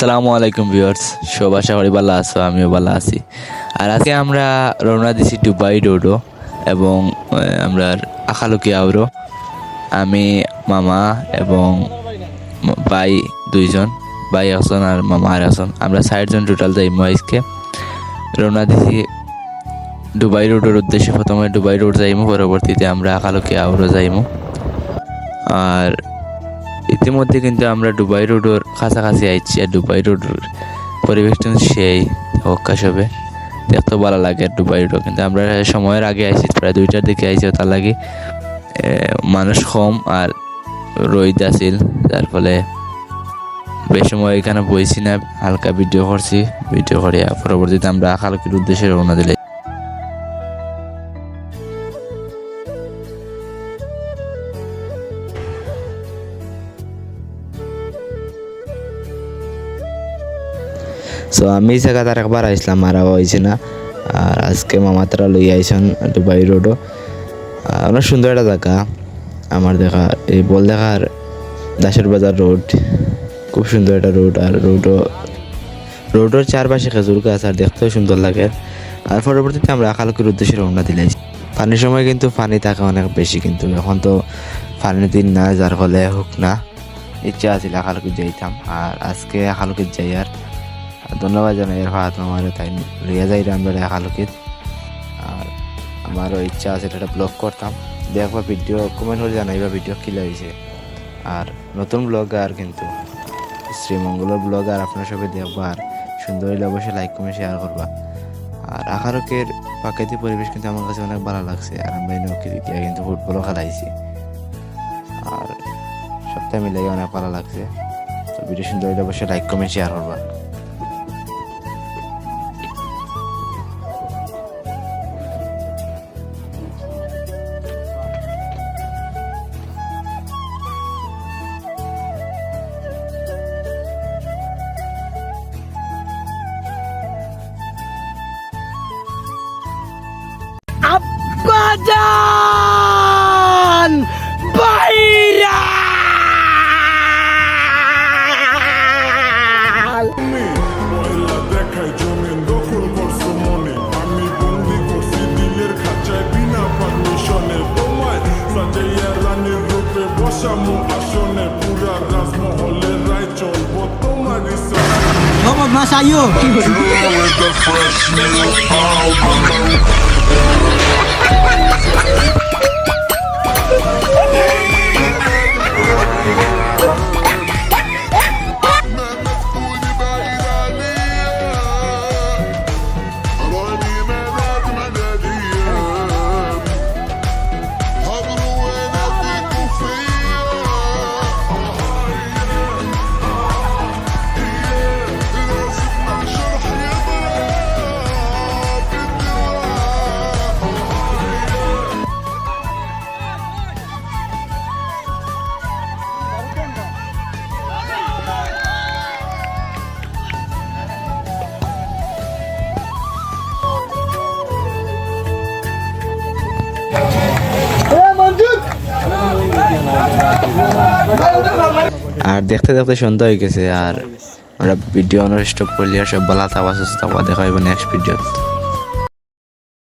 আসসালামু আলাইকুম ভিউয়ার্স, সব আশা করি ভালো আছো, আমিও ভালো আছি। আর আজকে আমরা রওনা দিছি দুবাই রোডও এবং আমরা আখালুকি আউরো। আমি মামা এবং ভাই দুইজন, ভাই আসন আর মামা আর আসন, আমরা 60 জন টোটাল যাইমু। আজকে রওনা দিছি দুবাই রোডের উদ্দেশ্যে। প্রথমে দুবাই রোড যাইমু, পরবর্তীতে আমরা আখালুকি আউরো যাইমু। আর ইতিমধ্যে কিন্তু আমরা দুবাই রোডের কাছাকাছি আইছি। আর দুবাই রোডের পরিবেশটা সেই হক্কাশ হবে, দেখতে ভালো লাগে দুবাই রোড। কিন্তু আমরা সময়ের আগে আইছি, প্রায় 2টার দিকে আইছি। তার লাগে মানুষ কম আর রোদ আছিল, যার ফলে বেশ সময় এখানে বইছি না, হালকা ভিডিও করছি। ভিডিও করে পরবর্তীতে আমরা আখালুকির উদ্দেশ্যে রওনা দিলে। সো আমি জায়গা তার একবার আইসলাম, মারা হয়েছে না। আর আজকে মামা তারা লই আইসন দুবাই রোডও। অনেক সুন্দর একটা জায়গা আমার দেখা, এই বল দেখার দাসের বাজার রোড, খুব সুন্দর একটা রোড। আর রোডের চারপাশে খেজুর গাছ, আর দেখতেও সুন্দর লাগে। আর পরবর্তীতে আমরা আখালুকির উদ্দেশ্যে রওনা দিলাই। পানির সময় কিন্তু পানি থাকে অনেক বেশি, কিন্তু এখন তো পানির দিন না, যার ফলে হোক না। ইচ্ছা আছিল আখালুকি যাইতাম, আর আজকে আখালুকির যাই। আর ধন্যবাদ জানাই এর হাত আমার, তাই লিয়ে যাই আমরা আখালুকিত। আর আমারও ইচ্ছা আছে এটা ব্লগ করতাম, দেখবা ভিডিও কমেন্ট করে জানাইবা ভিডিও কী লাগছে। আর নতুন ব্লগার কিন্তু শ্রীমঙ্গলের ব্লগার, আপনার সবাই দেখবা। আর সুন্দর হলে অবশ্যই লাইক কমেন্ট শেয়ার করবা। আর আখালুকির প্রাকৃতিক পরিবেশ কিন্তু আমার কাছে অনেক ভালো লাগছে। আর আমরা নৌকিয়া কিন্তু ফুটবলও খেলাইছি, আর সপ্তাহে মিলে অনেক ভালো লাগছে। তো ভিডিও সুন্দর হলে অবশ্যই লাইক কমেন্ট শেয়ার করবা। আব্বাজান বাইরা দেখায় জমিন দখল করছো মনে, আমি বন্দি করছি দিলের খাঁচায় বিনা পারমিশনে। তোমায় সাজাইয়া রানীর রূপে বসামু আসনে, পুরা রাজমহলের রায় চলবো তোমারই Vamos, más ayú. আর দেখতে দেখতে সন্ধ্যা হয়ে গেছে। আর আমরা ভিডিও অনুষ্ঠ করলে সব ভালো থাকা সুস্থ থাকা দেখা হইব নেক্সট ভিডিও।